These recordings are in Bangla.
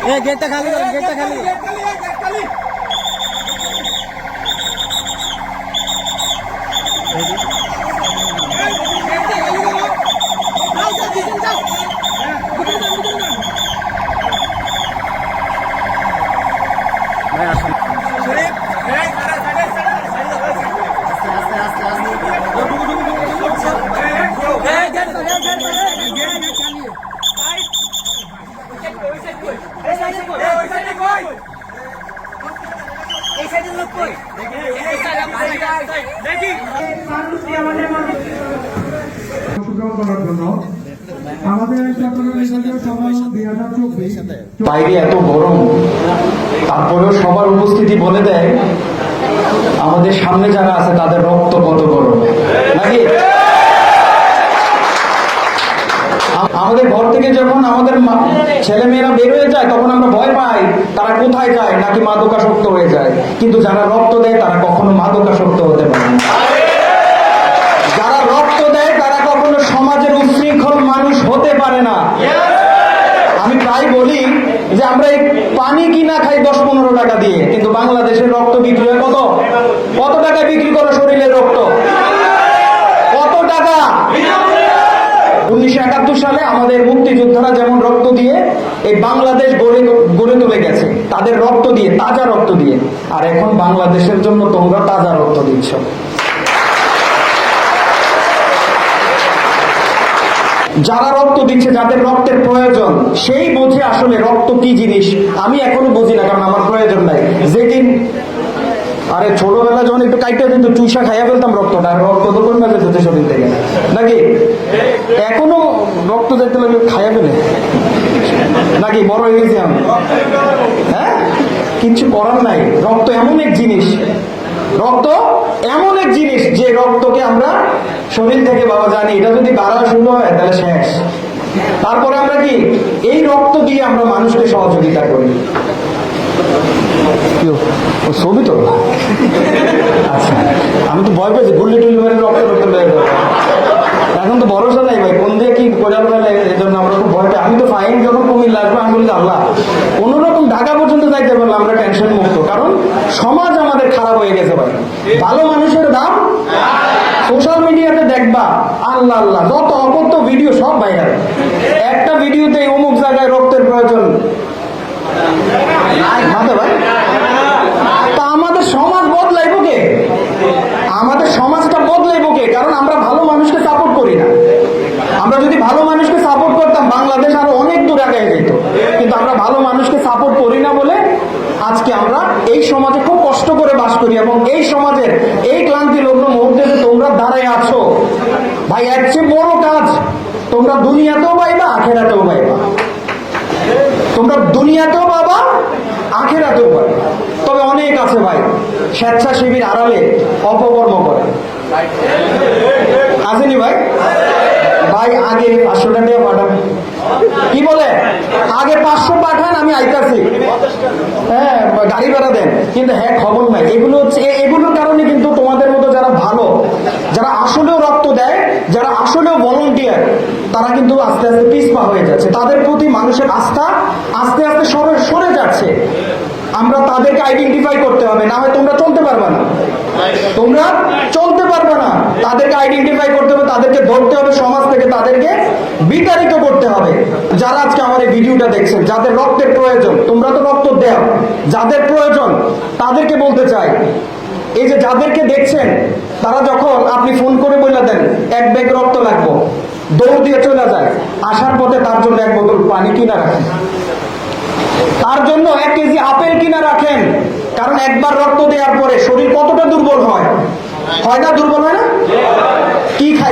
गेटটা খালি করুন, गेटটা খালি। ভাই আসুন। বাইরে এত গরম, তারপরেও সবার উপস্থিতি বলে দেয় আমাদের সামনে যারা আছে তাদের রক্ত কত গরম নাকি। আমাদের ঘর থেকে যখন আমাদের ছেলে মেয়েরা বের হয়ে যায় তখন আমরা ভয় পাই তারা কোথায় যায়, নাকি মাদকাসক্ত হয়ে যায়। কিন্তু যারা রক্ত দেয় তারা কখনো মাদকাসক্ত হতে পারে না। যারা রক্ত দেয় তারা কখনো সমাজের উচ্ছৃঙ্খল মানুষ হতে পারে না। আমি প্রায় বলি যে আমরা এই পানি কিনা খাই 10-15 টাকা দিয়ে, কিন্তু বাংলাদেশের রক্ত বিক্রি হয় কত টাকায় বিক্রি করো শরীরের রক্ত? কত টাকা? 1971 সালে আমাদের মুক্তিযোদ্ধারা যেমন রক্ত দিয়ে এই বাংলাদেশ গড়ে তুলে গেছে, তাদের রক্ত দিয়ে, তাজা রক্ত দিয়ে। আর এখন বাংলাদেশের জন্য তোমরা তাজা রক্ত দিচ্ছ। যারা রক্ত দিচ্ছে, যাদের রক্তের প্রয়োজন, সেই বোঝে আসলে রক্ত কি জিনিস। আমি এখনো বুঝি না, কারণ আমার প্রয়োজন নাই। যেদিন আরে ছোটবেলা যখন একটু কাইটা দিত, চুষা খাইয়া ফেলতাম রক্তটা, রক্ত তো কোন কাজে যেতে শরীর থেকে নাকি। এখনো রক্ত যেতে লাগে খাইয়া ফেলে নাকি, বড় হয়ে গেছি আমি। হ্যাঁ, কিছু করার নাই। রক্ত এমন এক জিনিস, রক্ত এমন এক জিনিস যে রক্তকে আমরা শরীর থেকে বাবা জানি এটা যদি বাড়া শুরু হয় তাহলে শেষ। তারপরে আমরা কি এই রক্ত দিয়ে আমরা মানুষকে সহযোগিতা করি। ও ছবি তো আচ্ছা, আমি তো ভয় পেয়েছি গুল্লি টুল্লি মেরে রক্ত লেগে যাবে। এখন তো ভরসা নাই ভাই, কোন দিয়ে কি করে ফেলে, এই জন্য আমরা খুব ভয় পাই। আমি তো ফাইন যখন কুমিল্লা আসবো আমি বলি আল্লাহ কোন রকম ঢাকা পর্যন্ত যাইতে পারলাম আমরা টেনশন মুক্ত, কারণ সমাজ আমাদের খারাপ হয়ে গেছে ভাই। ভালো মানুষের দাম সোশ্যাল মিডিয়াতে দেখবা আল্লাহ আল্লাহ যত অপত্য ভিডিও সব ভাইরাল। একটা ভিডিওতে অমুক জায়গায় রক্তের প্রয়োজন ভাই। তা আমাদের সমাজ বদলাইব কে? আমাদের সমাজটা বদলাইব কে? কারণ আমরা ভালো মানুষকে সাপোর্ট করি না। আমরা যদি ভালো মানুষকে সাপোর্ট করতাম বাংলাদেশ আরো অনেক দূর আগায় যেত, কিন্তু আমরা ভালো মানুষকে সাপোর্ট করি না বলে আজকে আমরা এই সমাজে খুব কষ্ট করে বাস করি। এবং এই সমাজের এই ক্লান্তি লগ্ন মুহূর্তে যে তোমরা দাঁড়ায় আছো ভাই, এর চেয়ে বড় কাজ তোমরা দুনিয়াতেও পাইবা, আখেরাতেও পাইবা। তোমরা দুনিয়াতেও পাবা, আখেরাতেও পাবে। তবে অনেক আছে ভাই স্বেচ্ছাসেবীর আড়ালে অপকর্ম করে, আসেনি ভাই? ভাই আগে 500 টাকা দিয়ে পাঠান, কি বলে আগে 500 পাঠান, আমি আইতাছি, হ্যাঁ গাড়ি ভাড়া দেন, কিন্তু হ্যাঁ খবর নাই। এগুলো হচ্ছে এগুলোর কারণে কিন্তু তোমাদের মতো যারা ভালো, যারা আসলেও রক্ত দেয়, যারা আসলেও ভলান্টিয়ার, তারা কিন্তু আস্তে আস্তে পিছপা হয়ে যাচ্ছে। তাদের প্রতি মানুষের আস্থা আস্তে আস্তে সরে যাচ্ছে। আমরা তাদেরকে আইডেন্টিফাই করতে হবে, না হয় তোমরা চলতে পারবে না, তোমরা চলতে পারবে না। তাদেরকে আইডেন্টিফাই করতে হবে, তাদেরকে ধরতে হবে সমাজ থেকে, তাদেরকে বিতাড়িত করতে হবে। যারা আজকে আমার এই ভিডিওটা দেখছেন, যাদের রক্তের প্রয়োজন, তোমরা তো রক্ত দেও, যাদের প্রয়োজন তাদেরকে বলতে চাই, এই যে যাদেরকে দেখছেন তারা যখন আপনি ফোন করে বলে দেন 1 ব্যাগ রক্ত লাগবে, দৌড় দিয়ে চলে যায়, আসার পথে তার জন্য 1 বোতল পানি কিনা রাখেন, তার জন্য 1 কেজি আপেল কিনা রাখেন। কারণ একবার রক্ত দেওয়ার পরে শরীর কতটা দুর্বল হয়, হয় না? দুর্বল হয় না?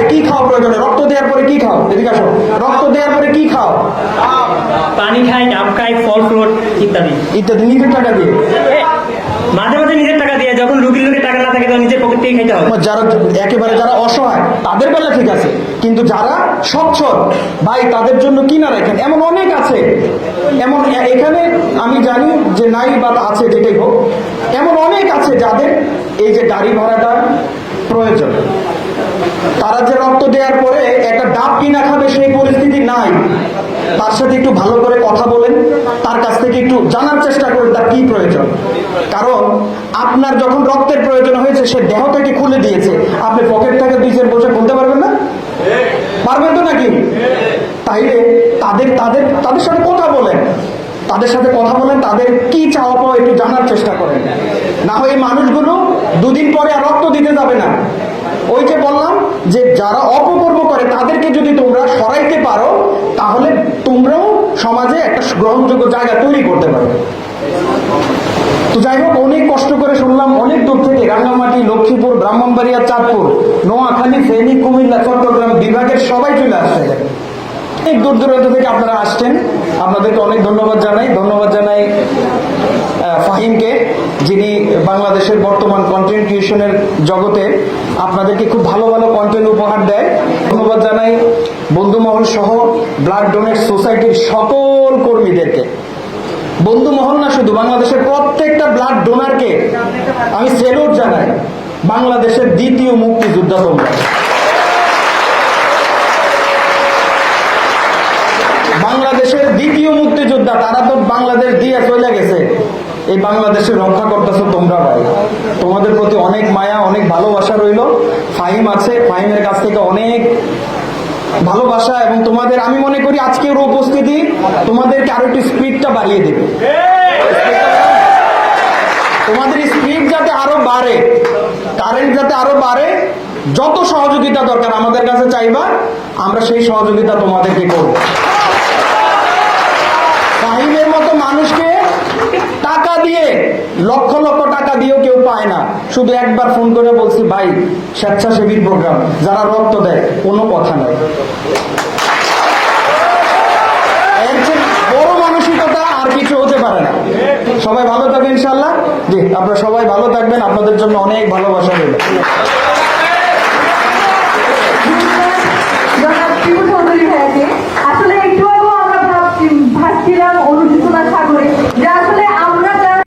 কি খাও প্রয়োজনে? রক্ত দেওয়ার পরে কি খাও? এদিকে আসো। রক্ত দেওয়ার পরে কি খাও? পানি খাই, ডাব খাই, ফল ফ্রুট ইত্যাদি ইত্যাদি। নিজের টাকা দিয়ে, মাঝে মাঝে নিজের টাকা দিয়ে, যখন রুগীর লোকের টাকা না থাকে তখন নিজের পকেট থেকে খাইতে হবে। যারা একেবারে যারা অসহায় তাদের বেলা ঠিক আছে, কিন্তু যারা সচ্ছল ভাই তাদের জন্য কিনা রাখেন। এমন অনেক আছে, এমন এখানে আমি জানি যে নাই বা আছে, যেটাই হোক, এমন অনেক আছে যাদের এই যে গাড়ি ভাড়াটা প্রয়োজন, তারা যে রক্ত দেওয়ার পরে একটা ডাব কিনা খাবে সেই পরিস্থিতি নাই। তার সাথে একটু ভালো করে কথা বলেন, তার কাছ থেকে একটু জানার চেষ্টা করুন তার কি প্রয়োজন। কারণ আপনার যখন রক্তের প্রয়োজন হয়েছে সে দেহ থেকে খুলে দিয়েছে, আপনি পকেট থেকে 2 বসে খুলতে পারবেন না? পারবেন তো নাকি? তাইলে তাদের তাদের তাদের সাথে কথা বলেন, তাদের সাথে কথা বলেন, তাদের কি চাওয়া পাওয়া একটু জানার চেষ্টা করেন। না হয় এই মানুষগুলো 2 দিন পরে আর রক্ত দিতে যাবে না। ওই যে বললাম যে যারা অপকর্ম করে তাদেরকে যদি তোমরা সরাইতে পারো তাহলে তোমরাও সমাজে একটা গ্রহণযোগ্য জায়গা তৈরি করতে পারবে। তো যাই হোক, অনেক কষ্ট করে শুনলাম অনেক দূর থেকে, রাঙ্গামাটি, লক্ষ্মীপুর, ব্রাহ্মণবাড়িয়া, চাঁদপুর, নোয়াখালী, ফেনী, কুমিল্লা, চট্টগ্রাম বিভাগের সবাই চলে আসছে। অনেক দূর দূরান্ত থেকে আপনারা আসছেন, আপনাদেরকে অনেক ধন্যবাদ জানাই। ধন্যবাদ জানাই ফাহিমকে, যিনি বাংলাদেশের বর্তমান কন্টেন্ট ক্রিয়েশনের জগতে আপনাদেরকে খুব ভালো ভালো কন্টেন্ট উপহার দেয়। ধন্যবাদ জানাই বন্ধুমহল সহ ব্লাড ডোনেট সোসাইটির সকল কর্মীদেরকে। বন্ধুমহল না, শুধু বাংলাদেশের প্রত্যেকটা ব্লাড ডোনারকে আমি সেলুট জানাই। বাংলাদেশের দ্বিতীয় মুক্তিযোদ্ধা তোমরা। বাংলাদেশের দ্বিতীয় মুক্তিযোদ্ধা, তারা তো বাংলাদেশ দিয়ে চলে গেছে, এই বাংলাদেশের রক্ষা করতেছো তোমরা ভাই। তোমাদের প্রতি অনেক মায়া, অনেক ভালোবাসা রইল। ফাহিম আছে, ফাহিমের কাছ থেকে অনেক ভালোবাসা, এবং তোমাদের আমি মনে করি আজকের উপস্থিতি তোমাদেরকে আরো একটু স্পিডটা বাড়িয়ে দেবে। তোমাদের স্পিড যাতে আরো বাড়ে, কারেন্ট যাতে আরো বাড়ে, যত সহযোগিতা দরকার আমাদের কাছে চাইবা, আমরা সেই সহযোগিতা তোমাদেরকে করব। ফাহিমের মতো মানুষকে টাকা দিয়ে, লক্ষ লক্ষ টাকা দিয়েও কেউ পায় না। শুধু একবার ফোন করে বলছি, ভাই স্বেচ্ছাসেবী প্রোগ্রাম, যারা রক্ত দেয়, কোনো কথা নয়। এর চেয়ে বড় মানসিকতা আর কিছু হতে পারে না। সবাই ভালো থাকবেন ইনশাআল্লাহ। জি, আপনারা সবাই ভালো থাকবেন, আপনাদের জন্য অনেক ভালোবাসা রইল।